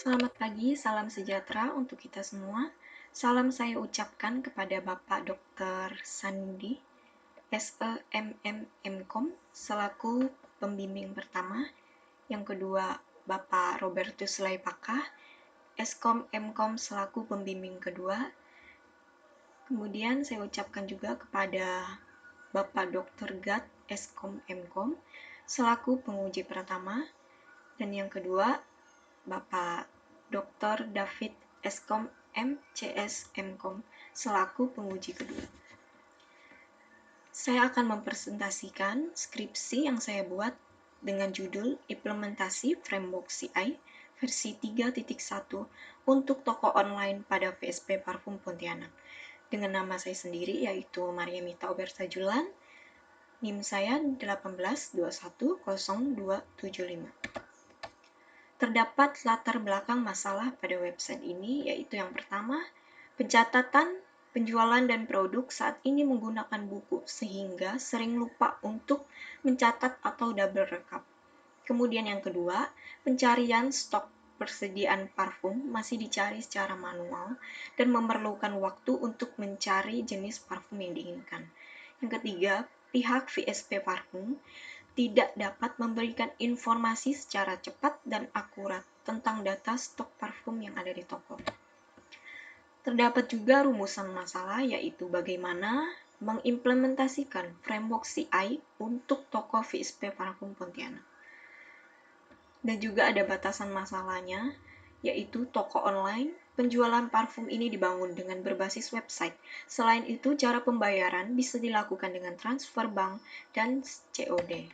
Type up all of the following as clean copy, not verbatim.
Selamat pagi, salam sejahtera untuk kita semua. Salam saya ucapkan kepada Bapak Dr. Sandi, SEMM Mkom, selaku pembimbing pertama. Yang kedua, Bapak Robertus Laipakah, Eskom Mkom, selaku pembimbing kedua. Kemudian saya ucapkan juga kepada Bapak Dr. Gad, Eskom Mkom, selaku penguji pertama. Dan yang kedua, Bapak Dr. David Eskom MCS Mkom selaku penguji kedua. Saya akan mempresentasikan skripsi yang saya buat dengan judul Implementasi Framework CI versi 3.1 untuk toko online pada VSP Parfum Pontianak. Dengan nama saya sendiri yaitu Mariamita Oberta Julan, NIM saya 18210275. Terdapat latar belakang masalah pada website ini, yaitu yang pertama, pencatatan, penjualan, dan produk saat ini menggunakan buku, sehingga sering lupa untuk mencatat atau double rekap. Kemudian yang kedua, pencarian stok persediaan parfum masih dicari secara manual dan memerlukan waktu untuk mencari jenis parfum yang diinginkan. Yang ketiga, pihak VSP Parfum tidak dapat memberikan informasi secara cepat dan akurat tentang data stok parfum yang ada di toko. Terdapat juga rumusan masalah, yaitu bagaimana mengimplementasikan framework CI untuk toko VSP Parfum Pontianak. Dan juga ada batasan masalahnya, yaitu toko online. Penjualan parfum ini dibangun dengan berbasis website. Selain itu, cara pembayaran bisa dilakukan dengan transfer bank dan COD.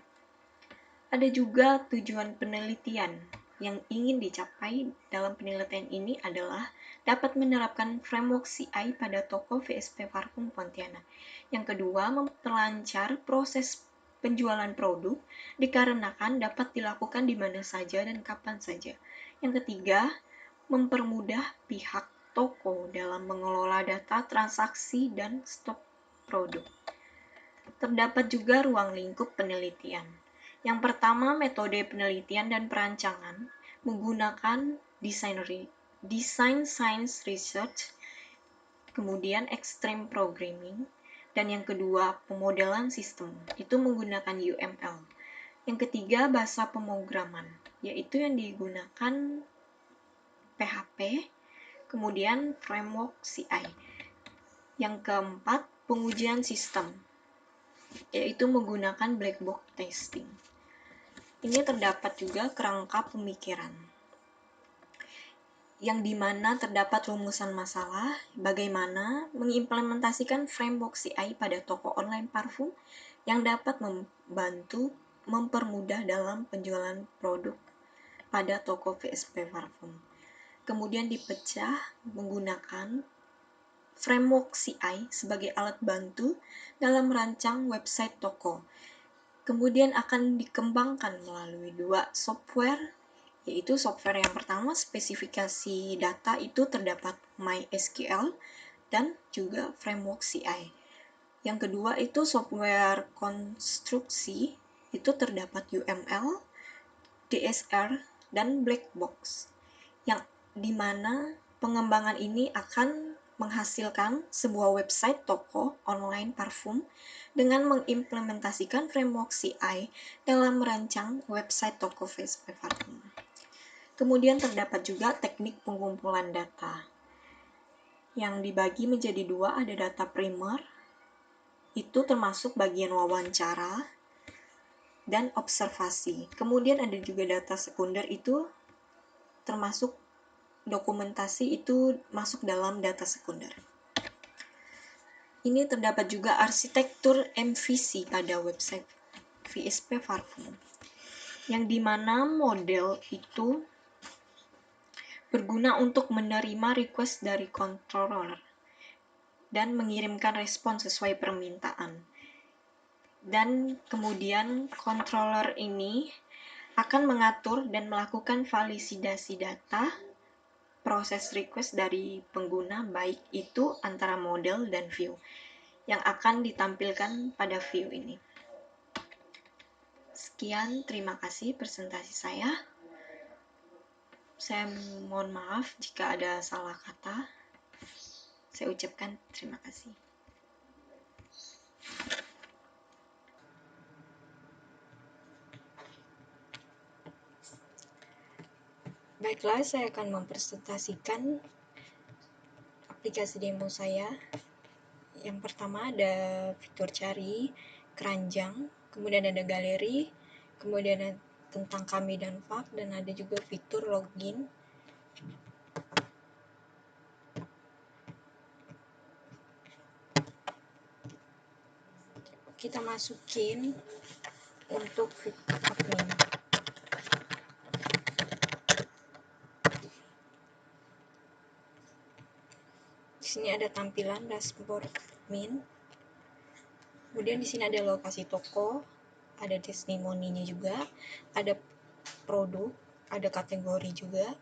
Ada juga tujuan penelitian yang ingin dicapai dalam penelitian ini adalah dapat menerapkan framework CI pada toko VSP Parfum Pontianak. Yang kedua, memperlancar proses penjualan produk dikarenakan dapat dilakukan di mana saja dan kapan saja. Yang ketiga, mempermudah pihak toko dalam mengelola data transaksi dan stok produk. Terdapat juga ruang lingkup penelitian. Yang pertama, metode penelitian dan perancangan menggunakan design science research, kemudian extreme programming, dan yang kedua, pemodelan sistem, itu menggunakan UML. Yang ketiga, bahasa pemrograman, yaitu yang digunakan PHP, kemudian framework CI. Yang keempat, pengujian sistem, yaitu menggunakan black box testing. Ini terdapat juga kerangka pemikiran, yang dimana terdapat rumusan masalah bagaimana mengimplementasikan framework CI pada toko online parfum yang dapat membantu mempermudah dalam penjualan produk pada toko VSP parfum. Kemudian dipecah menggunakan framework CI sebagai alat bantu dalam merancang website toko. Kemudian akan dikembangkan melalui dua software, yaitu software yang pertama spesifikasi data itu terdapat MySQL dan juga framework CI. Yang kedua itu software konstruksi, itu terdapat UML, DSR, dan black box, yang dimana pengembangan ini akan menghasilkan sebuah website toko online parfum dengan mengimplementasikan framework CI dalam merancang website toko VSP Parfum. Kemudian terdapat juga teknik pengumpulan data yang dibagi menjadi dua, ada data primer, itu termasuk bagian wawancara dan observasi. Kemudian ada juga data sekunder, itu termasuk dokumentasi, itu masuk dalam data sekunder. Ini terdapat juga arsitektur MVC pada website VSP Parfum, yang dimana model itu berguna untuk menerima request dari controller dan mengirimkan respon sesuai permintaan. Dan kemudian controller ini akan mengatur dan melakukan validasi data proses request dari pengguna, baik itu antara model dan view, yang akan ditampilkan pada view ini. Sekian, terima kasih presentasi saya. Saya mohon maaf jika ada salah kata. Saya ucapkan terima kasih. Baiklah, saya akan mempresentasikan aplikasi demo saya. Yang pertama ada fitur cari, keranjang, kemudian ada galeri, kemudian ada tentang kami dan FAQ, dan ada juga fitur login. Kita masukin untuk fitur admin. Di sini ada tampilan dashboard admin. Kemudian di sini ada lokasi toko, ada testimoninya juga, ada produk, ada kategori juga.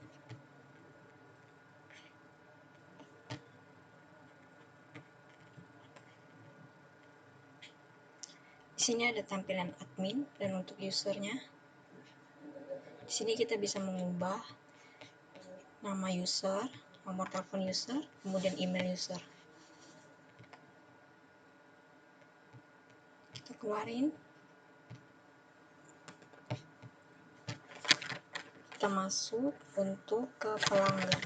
Di sini ada tampilan admin dan untuk usernya. Di sini kita bisa mengubah nama user, nomor telepon user, kemudian email user. Kita keluarin. Kita masuk untuk ke pelanggan.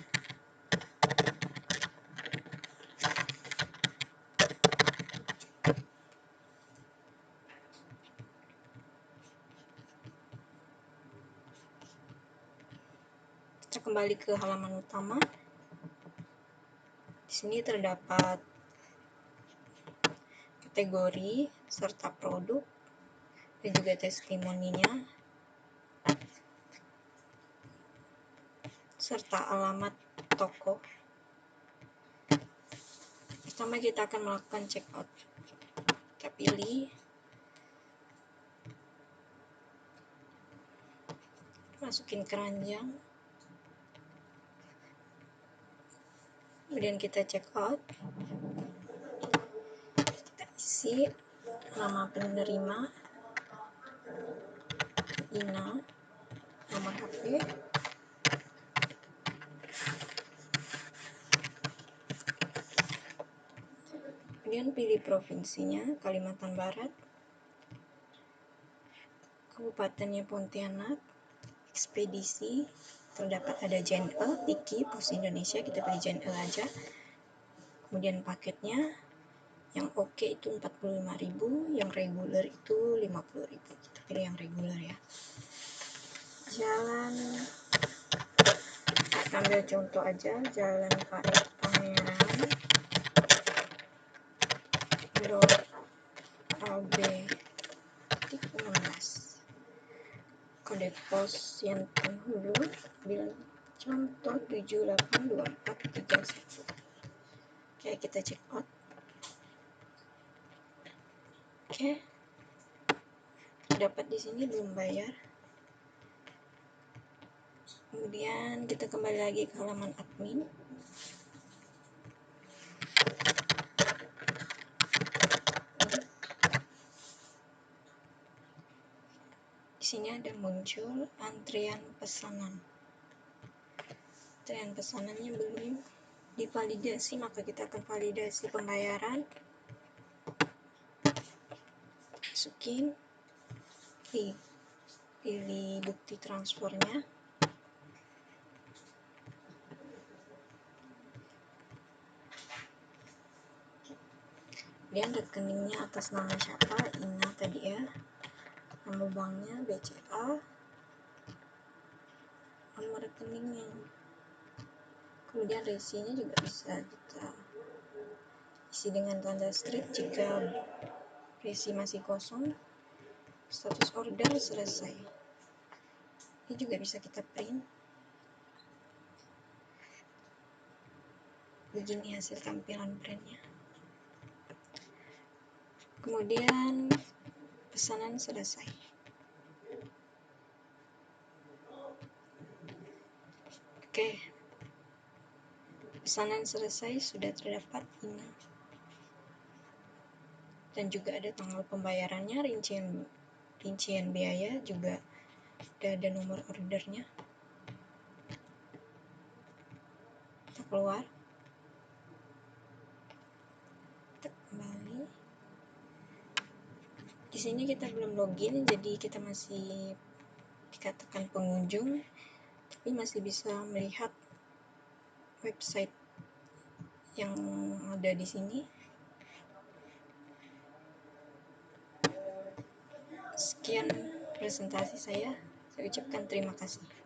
Kita kembali ke halaman utama. Di sini terdapat kategori serta produk dan juga testimoninya serta alamat toko. Pertama kita akan melakukan check out. Kita pilih, masukin keranjang, kemudian kita check out. Kita isi nama penerima, email, nomor HP, kemudian pilih provinsinya, Kalimantan Barat, kabupatennya Pontianak, ekspedisi, terdapat ada JNE, Tiki, Pos Indonesia, kita pilih JNE aja. Kemudian paketnya, yang oke itu 45.000, yang reguler itu 50.000. Kita pilih yang reguler ya. Jalan, kita ambil contoh aja, Jalan Pangeran, AB 16. Kode pos Siantan Hulu, bilang contoh 782431. Oke, kita check out. Oke, dapat di sini belum bayar. Kemudian kita kembali lagi ke halaman admin. Di sini ada muncul antrian pesanan. Antrian pesanannya belum divalidasi, maka kita akan validasi pembayaran. Masukin, pilih bukti transfernya. Kemudian rekeningnya atas nama siapa, Ina tadi ya. Nama banknya BCA, nomor rekeningnya. Kemudian resinya juga bisa kita isi dengan tanda strip jika resi masih kosong. Status order selesai. Ini juga bisa kita print. Begini hasil tampilan printnya. Kemudian pesanan selesai. Oke, pesanan selesai, sudah terdapat ini. Dan juga ada tanggal pembayarannya, rincian biaya, juga ada nomor ordernya. keluar, kita kembali. Di sini kita belum login, jadi kita masih dikatakan pengunjung, tapi masih bisa melihat website yang ada di sini. Sekian presentasi saya ucapkan terima kasih.